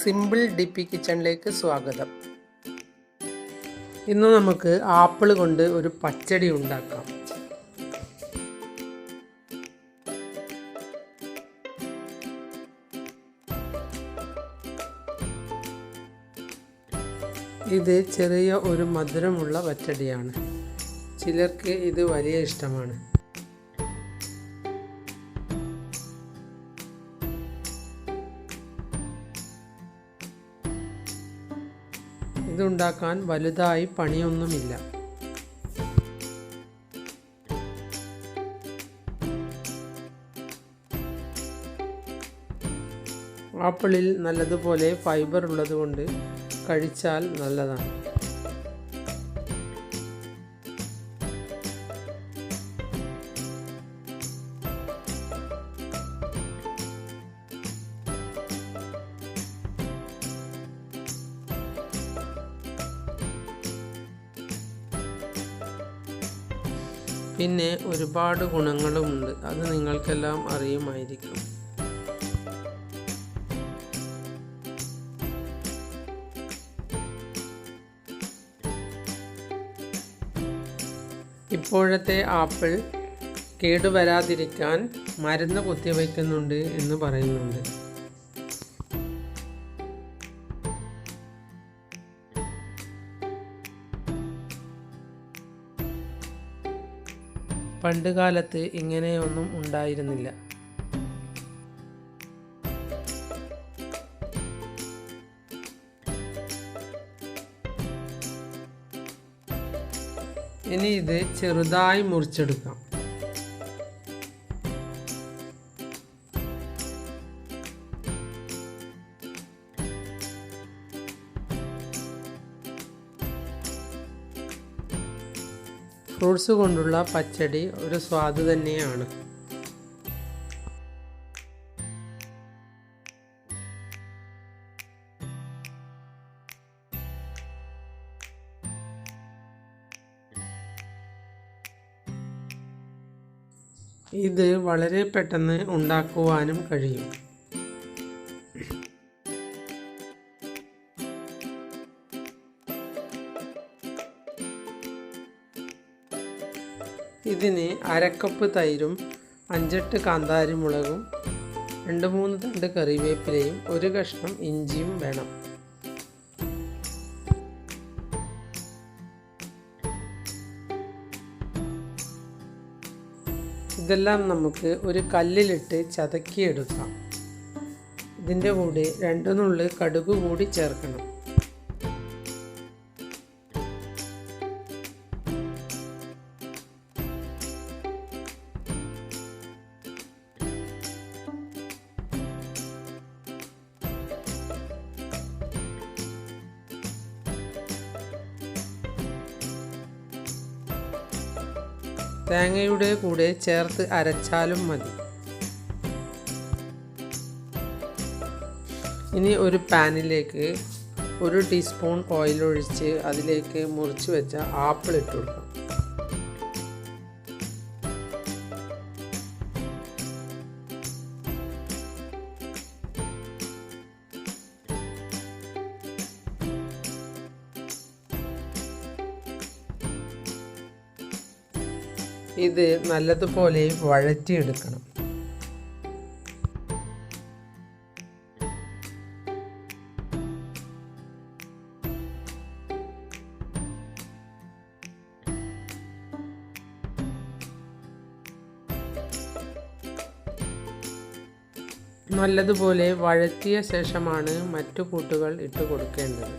Simple ഡിപ്പി കിച്ചണിലേക്ക് സ്വാഗതം. ഇന്ന് നമുക്ക് ആപ്പിൾ കൊണ്ട് ഒരു പച്ചടി ഉണ്ടാക്കാം. ഇത് ചെറിയ ഒരു മധുരമുള്ള പച്ചടിയാണ്. ചിലർക്ക് ഇത് വലിയ ഇഷ്ടമാണ്. ഇതുണ്ടാക്കാൻ വലുതായി പണിയൊന്നുമില്ല. ആപ്പിളിൽ നല്ലതുപോലെ ഫൈബർ ഉള്ളതുകൊണ്ട് കഴിച്ചാൽ നല്ലതാണ്. പിന്നെ ഒരുപാട് ഗുണങ്ങളുമുണ്ട്. അത് നിങ്ങൾക്കെല്ലാം അറിയുമായിരിക്കും. ഇപ്പോഴത്തെ ആപ്പിൾ കേടുവരാതിരിക്കാൻ മരുന്ന് കുത്തിവയ്ക്കുന്നുണ്ട് എന്ന് പറയുന്നുണ്ട്. പണ്ടുകാലത്ത് ഇങ്ങനെയൊന്നും ഉണ്ടായിരുന്നില്ല. ഇനി ഇത് ചെറുതായി മുറിച്ചെടുക്കാം. ഫ്രൂട്ട്സ് കൊണ്ടുള്ള പച്ചടി ഒരു സ്വാദ് തന്നെയാണ്. ഇത് വളരെ പെട്ടെന്ന് ഉണ്ടാക്കുവാനും കഴിയും. ഇതിന് അരക്കപ്പ് തൈരും 5-8 കാന്താരി മുളകും 2-3 തണ്ട് കറിവേപ്പിലയും 1 കഷ്ണം ഇഞ്ചിയും വേണം. ഇതെല്ലാം നമുക്ക് ഒരു കല്ലിലിട്ട് ചതക്കിയെടുക്കാം. ഇതിൻ്റെ കൂടെ 2 നുള്ളി കടുക് കൂടി ചേർക്കണം. തേങ്ങയുടെ കൂടെ ചേർത്ത് അരച്ചാലും മതി. ഇനി ഒരു പാനിലേക്ക് 1 ടീസ്പൂൺ ഓയിൽ ഒഴിച്ച് അതിലേക്ക് മുറിച്ച് വെച്ച ആപ്പിൾ ഇട്ട് കൊടുക്കാം. ഇത് നല്ലതുപോലെ വഴറ്റിയെടുക്കണം. നല്ലതുപോലെ വഴറ്റിയ ശേഷമാണ് മറ്റു കൂട്ടുകൾ ഇട്ട് കൊടുക്കേണ്ടത്.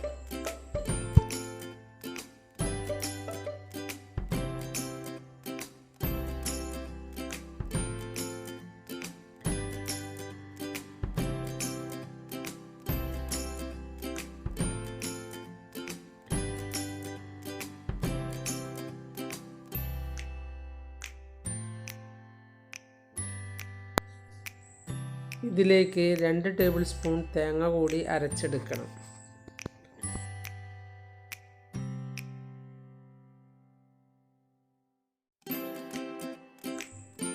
ഇതിലേക്ക് 2 ടേബിൾ സ്പൂൺ തേങ്ങ കൂടി അരച്ചെടുക്കണം.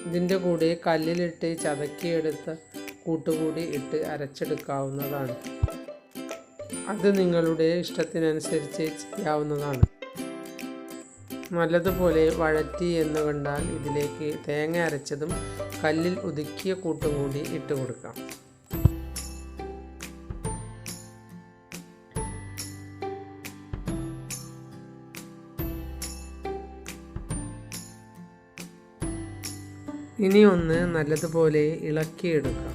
ഇതിൻ്റെ കൂടെ കല്ലിലിട്ട് ചതക്കിയെടുത്ത കൂട്ടുകൂടി ഇട്ട് അരച്ചെടുക്കാവുന്നതാണ്. അത് നിങ്ങളുടെ ഇഷ്ടത്തിനനുസരിച്ച് ചെയ്യാവുന്നതാണ്. നല്ലതുപോലെ വഴറ്റി എന്ന് കണ്ടാൽ ഇതിലേക്ക് തേങ്ങ അരച്ചതും കല്ലിൽ ഒതുക്കിയ കൂട്ടും കൂടി ഇട്ട് കൊടുക്കാം. ഇനി ഒന്ന് നല്ലതുപോലെ ഇളക്കിയെടുക്കാം.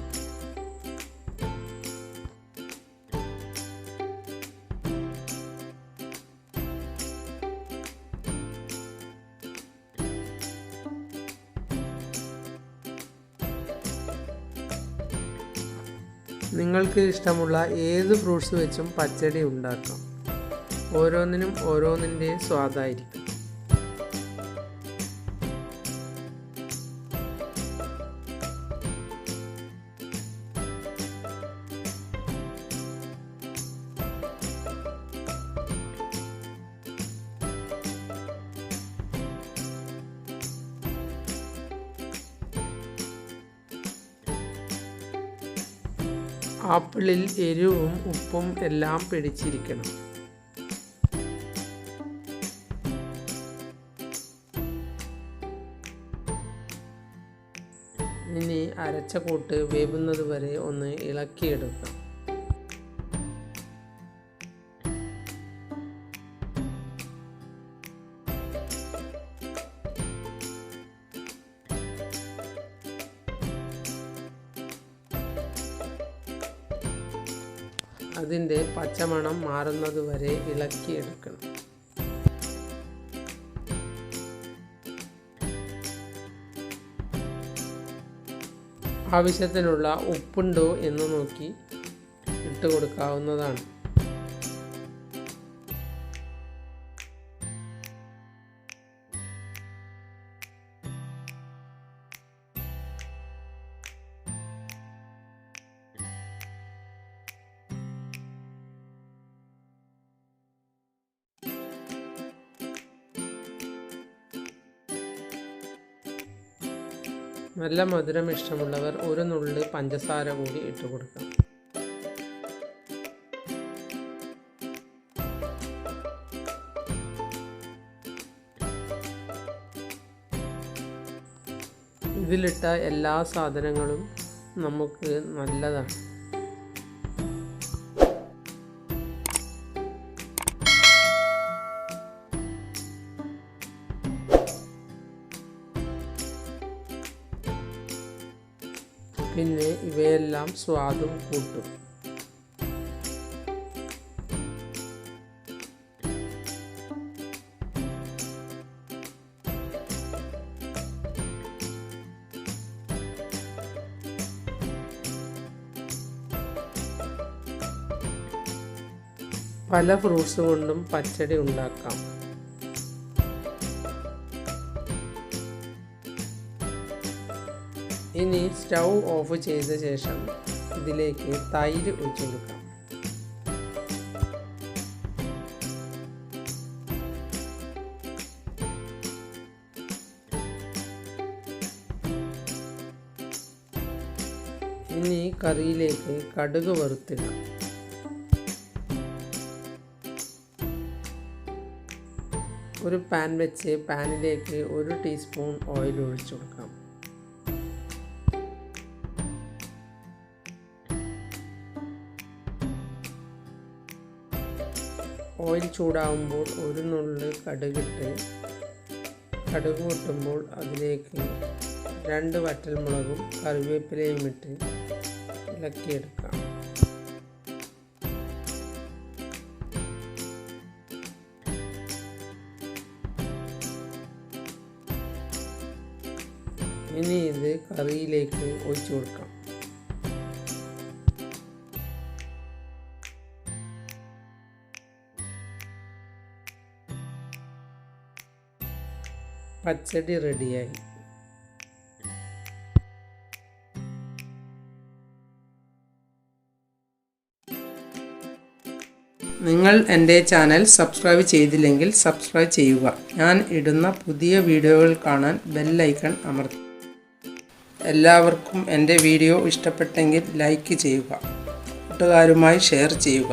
നിങ്ങൾക്ക് ഇഷ്ടമുള്ള ഏത് ഫ്രൂട്ട്സ് വെച്ചും പച്ചടി ഉണ്ടാക്കാം. ഓരോന്നിനും ഓരോന്നിൻ്റെ സ്വാദായിരിക്കും. ആപ്പിളിൽ എരിവും ഉപ്പും എല്ലാം പിടിച്ചിരിക്കണം. ഇനി അരച്ച കൂട്ട് വേവുന്നത് വരെ ഒന്ന് ഇളക്കിയെടുക്കാം. അതിൻ്റെ പച്ചമണം മാറുന്നത് വരെ ഇളക്കിയെടുക്കണം. ആവശ്യത്തിനുള്ള ഉപ്പുണ്ടോ എന്ന് നോക്കി ഇട്ട് കൊടുക്കാവുന്നതാണ്. നല്ല മധുരം ഇഷ്ടമുള്ളവർ ഒരു നുള്ളി പഞ്ചസാര കൂടി ഇട്ട് കൊടുക്കാം. ഇതിലിട്ട എല്ലാ സാധനങ്ങളും നമുക്ക് നല്ലതാണ്. പിന്നെ ഇവയെല്ലാം സ്വാദും കൂട്ടും. പല ഫ്രൂട്ട്സ് കൊണ്ടും പച്ചടി ഉണ്ടാക്കാം. ഇനി സ്റ്റൗ ഓഫ് ചെയ്ത ശേഷം ഇതിലേക്ക് തൈര് ഒഴിച്ചു കൊടുക്കാം. ഇനി കറിയിലേക്ക് കടുക് വറുത്തിടാം. ഒരു പാൻ വെച്ച് പാനിലേക്ക് 1 ടീസ്പൂൺ ഓയിൽ ഒഴിച്ചു കൊടുക്കാം. ഓയിൽ ചൂടാവുമ്പോൾ 1 നുള്ള് കടുകിട്ട് കടുക് പൊട്ടുമ്പോൾ അതിലേക്ക് 2 വറ്റൽമുളകും കറിവേപ്പിലയും ഇട്ട് ഇളക്കിയെടുക്കാം. ഇനി ഇത് കറിയിലേക്ക് ഒഴിച്ചു കൊടുക്കാം. പച്ചടി റെഡിയായി. നിങ്ങൾ എൻ്റെ ചാനൽ സബ്സ്ക്രൈബ് ചെയ്തില്ലെങ്കിൽ സബ്സ്ക്രൈബ് ചെയ്യുക. ഞാൻ ഇടുന്ന പുതിയ വീഡിയോകൾ കാണാൻ ബെൽ ഐക്കൺ അമർത്തുക. എല്ലാവർക്കും എൻ്റെ വീഡിയോ ഇഷ്ടപ്പെട്ടെങ്കിൽ ലൈക്ക് ചെയ്യുക. കൂട്ടുകാരുമായി ഷെയർ ചെയ്യുക.